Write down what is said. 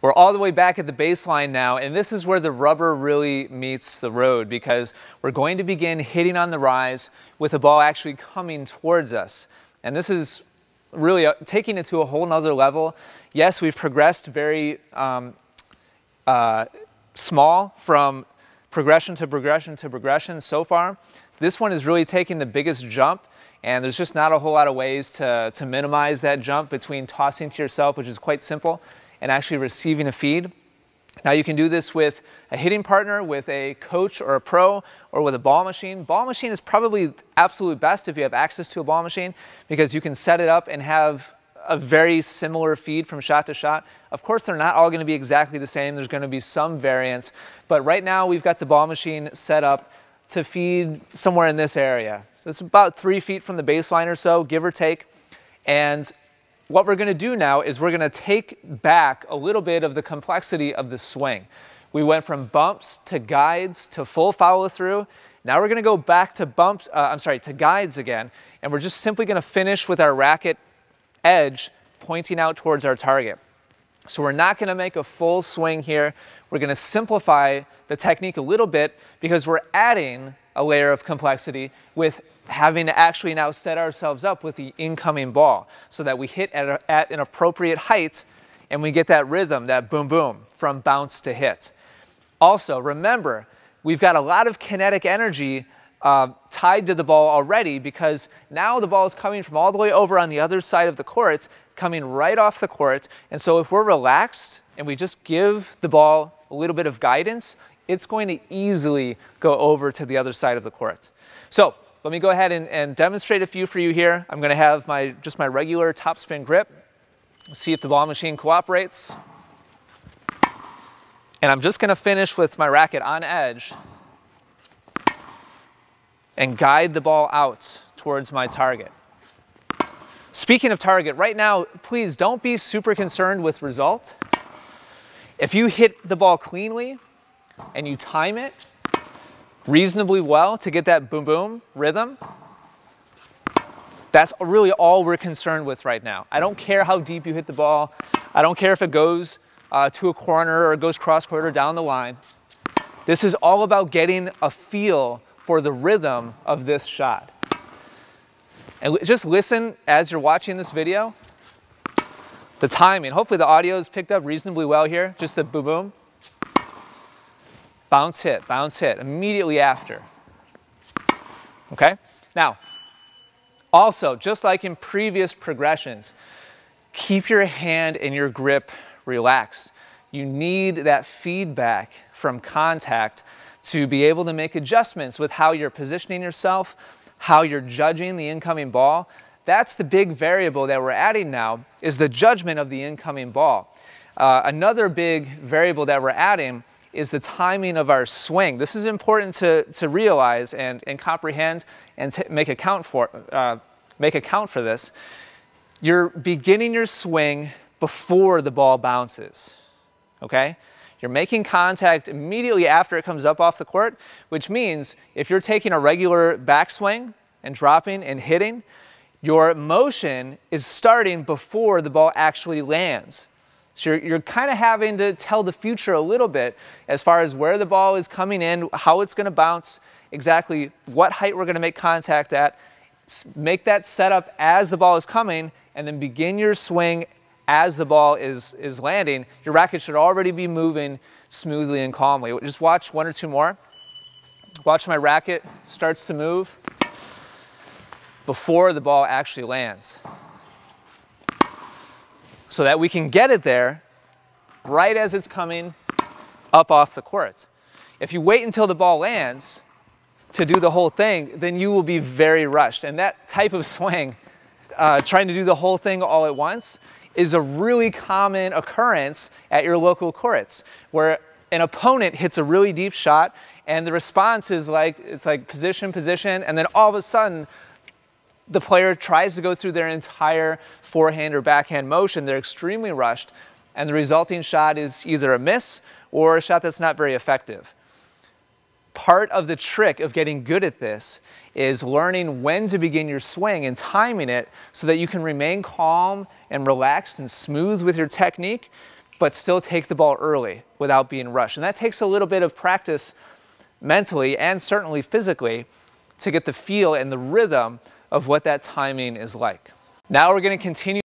We're all the way back at the baseline now, and this is where the rubber really meets the road, because we're going to begin hitting on the rise with the ball actually coming towards us. And this is really taking it to a whole nother level. Yes, we've progressed very small from progression to progression to progression so far. This one is really taking the biggest jump, and there's just not a whole lot of ways to minimize that jump between tossing to yourself, which is quite simple, and actually receiving a feed. Now you can do this with a hitting partner, with a coach or a pro, or with a ball machine. Ball machine is probably absolute best if you have access to a ball machine, because you can set it up and have a very similar feed from shot to shot. Of course, they're not all going to be exactly the same. There's going to be some variance, but right now we've got the ball machine set up to feed somewhere in this area. So it's about 3 feet from the baseline or so, give or take. And what we're going to do now is we're going to take back a little bit of the complexity of the swing. We went from bumps to guides to full follow through. Now we're going to go back to to guides again, and we're just simply going to finish with our racket edge pointing out towards our target. So we're not going to make a full swing here. We're going to simplify the technique a little bit, because we're adding a layer of complexity with having to actually now set ourselves up with the incoming ball so that we hit at an appropriate height and we get that rhythm, that boom boom, from bounce to hit. Also, remember, we've got a lot of kinetic energy tied to the ball already, because now the ball is coming from all the way over on the other side of the court, coming right off the court. And so if we're relaxed and we just give the ball a little bit of guidance, it's going to easily go over to the other side of the court. So let me go ahead and demonstrate a few for you here. I'm going to have just my regular topspin grip. See if the ball machine cooperates. And I'm just going to finish with my racket on edge and guide the ball out towards my target. Speaking of target, right now, please don't be super concerned with result. If you hit the ball cleanly and you time it reasonably well to get that boom boom rhythm, that's really all we're concerned with right now. I don't care how deep you hit the ball. I don't care if it goes to a corner or it goes cross court or down the line. This is all about getting a feel for the rhythm of this shot. And just listen as you're watching this video. The timing, hopefully the audio is picked up reasonably well here. Just the boom boom. Bounce hit immediately after. Okay? Now, also, just like in previous progressions, keep your hand and your grip relaxed. You need that feedback from contact to be able to make adjustments with how you're positioning yourself, how you're judging the incoming ball. That's the big variable that we're adding now, is the judgment of the incoming ball. Another big variable that we're adding is the timing of our swing. This is important to realize and comprehend and make account for this. You're beginning your swing before the ball bounces, okay? You're making contact immediately after it comes up off the court, which means if you're taking a regular backswing and dropping and hitting, your motion is starting before the ball actually lands. So you're kind of having to tell the future a little bit as far as where the ball is coming in, how it's going to bounce, exactly what height we're going to make contact at. Make that setup as the ball is coming, and then begin your swing as the ball is landing. Your racket should already be moving smoothly and calmly. Just watch one or two more. Watch my racket starts to move before the ball actually lands, so that we can get it there right as it's coming up off the court. If you wait until the ball lands to do the whole thing, then you will be very rushed. And that type of swing, trying to do the whole thing all at once, is a really common occurrence at your local courts, where an opponent hits a really deep shot and the response is it's like position, and then all of a sudden the player tries to go through their entire forehand or backhand motion. They're extremely rushed, and the resulting shot is either a miss or a shot that's not very effective. Part of the trick of getting good at this is learning when to begin your swing and timing it so that you can remain calm and relaxed and smooth with your technique, but still take the ball early without being rushed. And that takes a little bit of practice mentally and certainly physically to get the feel and the rhythm of what that timing is like. Now we're going to continue